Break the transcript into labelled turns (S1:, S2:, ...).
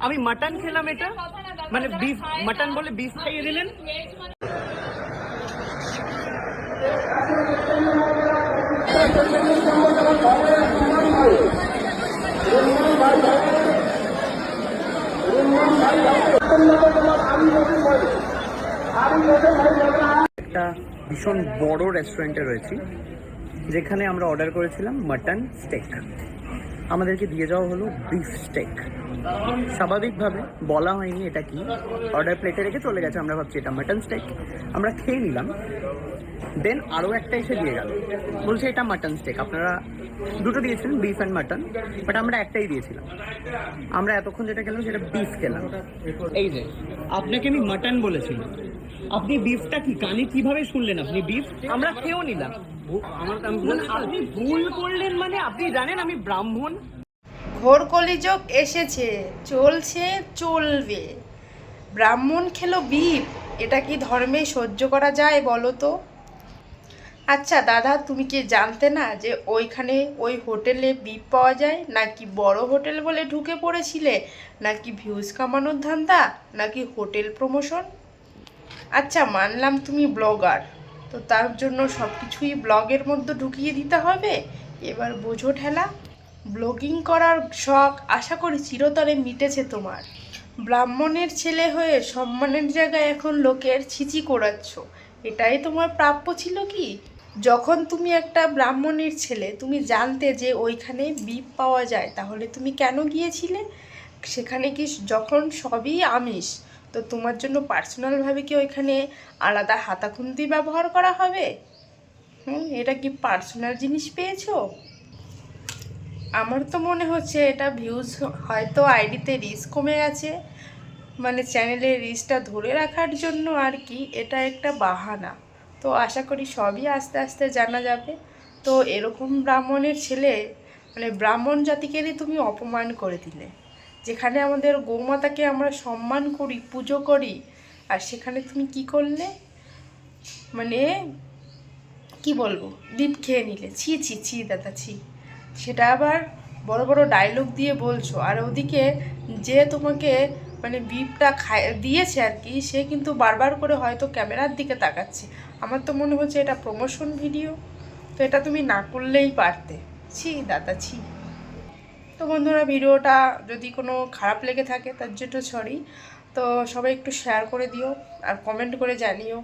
S1: আমি মাটন খেলাম, এটা মানে বিফ, মাটন বলে বিফ খাইয়ে দিলেন। একটা ভীষণ বড় রেস্টুরেন্টে রয়েছি, যেখানে আমরা অর্ডার করেছিলাম মাটন স্টেক। আমাদেরকে দিয়ে যাওয়া হলো বিফ স্টেক। স্বাভাবিকভাবে বলা হয়নি এটা কি, অর্ডার প্লেটে রেখে চলে গেছে। আমরা ভাবছি এটা মাটন স্টেক, আমরা খেয়ে নিলাম। দেন আরও একটা এসে দিয়ে গেল, বলছে এটা মাটন স্টেক। আপনারা দুটো দিয়েছিলেন, বিফ অ্যান্ড মাটন, বাট আমরা একটাই দিয়েছিলাম। আমরা এতক্ষণ যেটা খেলাম সেটা বিফ খেলাম। এই যে আপনাকে আমি মাটন বলেছিলাম, আপনি বিফটা কি কানে কিভাবে শুনলেন? আপনি বিফ, আমরা খেয়েও নিলাম। আপনি ভুল করলেন মানে? আপনি জানেন আমি ব্রাহ্মণ।
S2: ঘোর কলিযুগ এসেছে, চলছে, চলবে। ব্রাহ্মণ খেলো বিফ, এটা কি ধর্মে সহ্য করা যায় বলো তো? আচ্ছা দাদা, তুমি কি জানতে না যে ওইখানে ওই হোটেলে বিফ পাওয়া যায়? নাকি বড় হোটেল বলে ঢুকে পড়েছিলে? নাকি ভিউজ কামানোর ধান্দা? নাকি হোটেল প্রমোশন? আচ্ছা মানলাম তুমি ব্লগার, তো তার জন্য সব কিছুই ব্লগের মধ্যে ঢুকিয়ে দিতে হবে? এবার বোঝো ঠেলা। ব্লগিং করার শখ আশা করি চিরতরে মিটেছে তোমার। ব্রাহ্মণের ছেলে হয়ে সম্মানের জায়গায় এখন লোকের ছিচি কোড়াচ্ছ, এটাই তোমার প্রাপ্য ছিল কি? যখন তুমি একটা ব্রাহ্মণের ছেলে, তুমি জানতে যে ওইখানে বিফ পাওয়া যায়, তাহলে তুমি কেন গিয়েছিলে সেখানে? কি যখন সবই আমিষ, তো তোমার জন্য পার্সোনালভাবে কি ওইখানে আলাদা হাতাখুন্তি ব্যবহার করা হবে? এটা কি পার্সোনাল জিনিস পেয়েছো? আমার তো মনে হচ্ছে এটা ভিউজ, হয়তো আইডিতে রিচ কমে গেছে, মানে চ্যানেলের রিচটা ধরে রাখার জন্য আর কি, এটা একটা বাহানা। তো আশা করি সবই আস্তে আস্তে জানা যাবে। তো এরকম ব্রাহ্মণের ছেলে, মানে ব্রাহ্মণ জাতিকেরই তুমি অপমান করে দিলে। যেখানে আমাদের গৌমাতাকে আমরা সম্মান করি, পুজো করি, আর সেখানে তুমি কি করলে? মানে কি বলবো, বিপ খেয়ে নিলে। ছি ছি ছি দাদা, ছি। সেটা আবার বড় বড় ডায়লগ দিয়ে বলছো, আর ওদিকে যে তোমাকে মানে বিপটা দিয়েছে আর কি, সে কিন্তু বারবার করে হয়তো ক্যামেরার দিকে তাকাচ্ছে। আমার তো মনে হচ্ছে এটা প্রমোশন ভিডিও, তো এটা তুমি না করলেই পারতে। ছি দাদা, ছি। তো বন্ধুরা, ভিডিওটা যদি কোনো খারাপ লেগে থাকে তার জন্য সরি। তো সবাই একটু শেয়ার করে দিও আর কমেন্ট করে জানিও